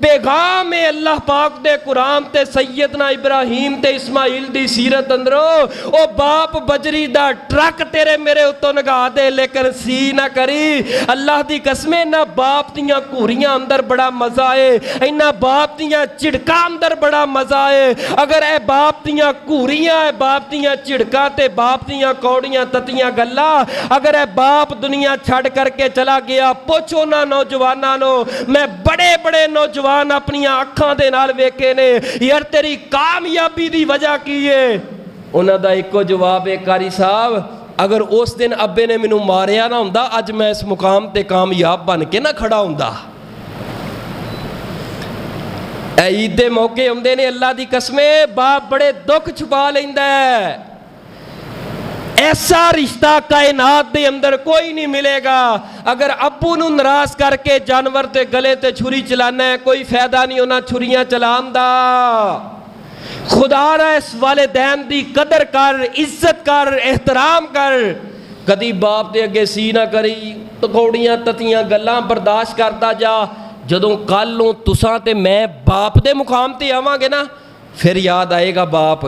پیغام اللہ پاک دے قرآن تے سیدنا ابراہیم تے اسماعیل دی سیرت اندرو او باپ بجری دا ٹرک تیرے میرے اتو نگاہ دے لیکن سی نہ کری۔ اللہ دی قسمیں نہ باپ دیاں کوریاں اندر بڑا مزہ ہے، اینا باپ دیاں چڑکا اندر بڑا مزہ ہے۔ اگر اے باپ دیاں کوریاں اے باپ دیاں چڑکا تے باپ دیاں کوڑیاں تتیاں گلا، اگر اے باپ دنیا چھڑ کر کے چلا گیا پوچھو نہ نوجواناں نو، میں بڑے بڑے نوجوان اپنی آنکھاں دے نال ویکھے نے یار تیری کامیابی دی وجہ کی ہے۔ انہاں دا ایک جواب ہے قاری صاحب اگر اس دن ابے نے مینوں ماریا نہ ہوندا اج میں اس مقام تے کامیاب بن کے نہ کھڑا ہوندا۔ اے عید دے موقع ہوندے نے اللہ دی قسمیں باپ بڑے دکھ چھپا لیندا ہے۔ ایسا رشتہ کائنات دے اندر کوئی نہیں ملے گا۔ اگر ابو نو ناراض کر کے جانور تے گلے تے چھری چلانا ہے کوئی فائدہ نہیں ہونا چھریاں چلان دا۔ خدا را اس والدین دی قدر کر، عزت کر، احترام کر، کدی باپ دے اگے سی نہ کری تو کوڑیاں تتیاں گلاں برداشت کرتا جا۔ جدوں کلوں تساں تے میں باپ دے مقام تے آواں گے نا پھر یاد آئے گا باپ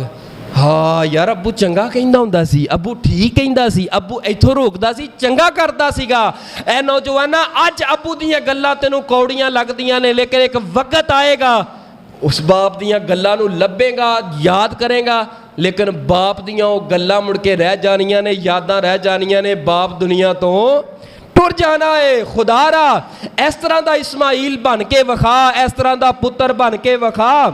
ਹਾਂ ਯਾਰ ਅੱਬੂ ਚੰਗਾ ਕਹਿੰਦਾ ਹੁੰਦਾ ਸੀ, ਅੱਬੂ ਠੀਕ ਕਹਿੰਦਾ ਸੀ, ਅੱਬੂ ਇੱਥੋਂ ਰੋਕਦਾ ਸੀ, ਚੰਗਾ ਕਰਦਾ ਸੀਗਾ। ਐ ਨੌਜਵਾਨਾ ਅੱਜ ਅੱਬੂ ਦੀਆਂ ਗੱਲਾਂ ਤੈਨੂੰ ਕੌੜੀਆਂ ਲੱਗਦੀਆਂ ਨੇ, ਲੇਕਿਨ ਇੱਕ ਵਕਤ ਆਏਗਾ ਉਸ ਬਾਪ ਦੀਆਂ ਗੱਲਾਂ ਨੂੰ ਲੱਭੇਗਾ, ਯਾਦ ਕਰੇਗਾ, ਲੇਕਿਨ ਬਾਪ ਦੀਆਂ ਉਹ ਗੱਲਾਂ ਮੁੜ ਕੇ ਰਹਿ ਜਾਣੀਆਂ ਨੇ, ਯਾਦਾਂ ਰਹਿ ਜਾਣੀਆਂ ਨੇ, ਬਾਪ ਦੁਨੀਆ ਤੋਂ ਟੁਰ ਜਾਣਾ ਏ। ਖੁਦਾਰਾ ਇਸ ਤਰ੍ਹਾਂ ਦਾ ਇਸਮਾਈਲ ਬਣ ਕੇ ਵਿਖਾ, ਇਸ ਤਰ੍ਹਾਂ ਦਾ ਪੁੱਤਰ ਬਣ ਕੇ ਵਿਖਾ।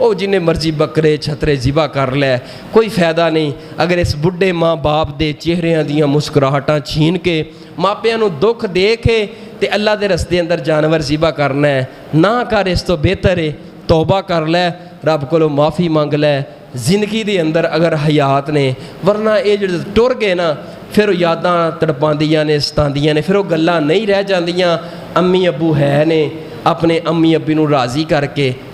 ਉਹ ਜਿੰਨੇ ਮਰਜ਼ੀ ਬੱਕਰੇ ਛਤਰੇ ਜ਼ਿਬਾ ਕਰ ਲੈ, ਕੋਈ ਫਾਇਦਾ ਨਹੀਂ ਅਗਰ ਇਸ ਬੁੱਢੇ ਮਾਂ ਬਾਪ ਦੇ ਚਿਹਰਿਆਂ ਦੀਆਂ ਮੁਸਕਰਾਹਟਾਂ ਛੀਨ ਕੇ ਮਾਪਿਆਂ ਨੂੰ ਦੁੱਖ ਦੇ ਕੇ ਤੇ ਅੱਲਾ ਦੇ ਰਸਤੇ ਅੰਦਰ ਜਾਨਵਰ ਜ਼ਿਬਾ ਕਰਨਾ ਹੈ। ਨਾ ਕਰ, ਇਸ ਤੋਂ ਬਿਹਤਰ ਹੈ ਤੌਬਾ ਕਰ ਲੈ, ਰੱਬ ਕੋਲੋਂ ਮਾਫੀ ਮੰਗ ਲੈ ਜ਼ਿੰਦਗੀ ਦੇ ਅੰਦਰ ਅਗਰ ਹਯਾਤ ਨੇ। ਵਰਨਾ ਇਹ ਜਿਹੜੇ ਟੁਰ ਗਏ ਨਾ, ਫਿਰ ਉਹ ਯਾਦਾਂ ਤੜਪਾਉਂਦੀਆਂ ਨੇ, ਸਤਾਉਂਦੀਆਂ ਨੇ, ਫਿਰ ਉਹ ਗੱਲਾਂ ਨਹੀਂ ਰਹਿ ਜਾਂਦੀਆਂ। ਅੰਮੀ ਅੱਬੂ ਹੈ ਨੇ, ਆਪਣੇ ਅੰਮੀ ਅੱਬੀ ਨੂੰ ਰਾਜ਼ੀ ਕਰਕੇ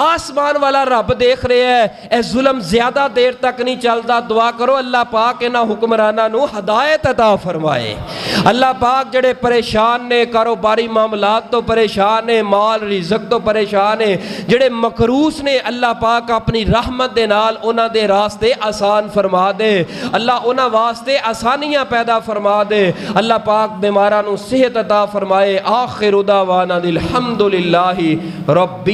آسمان والا رب دیکھ رہے ہیں، اے ظلم زیادہ دیر تک نہیں چلتا، دعا کرو اللہ پاک انہاں حکمراناں نو ہدایت عطا فرمائے۔ اللہ پاک جڑے پریشان نے، کاروباری معاملات تو پریشان نے، مال رزق تو پریشان نے، جڑے مقروض نے، اللہ پاک اپنی رحمت دے نال انہاں دے راستے آسان فرما دے، اللہ انہاں واسطے آسانیاں پیدا فرما دے، اللہ پاک بیماراں نو صحت عطا فرمائے۔ آخر دعوانا الحمدللہ رب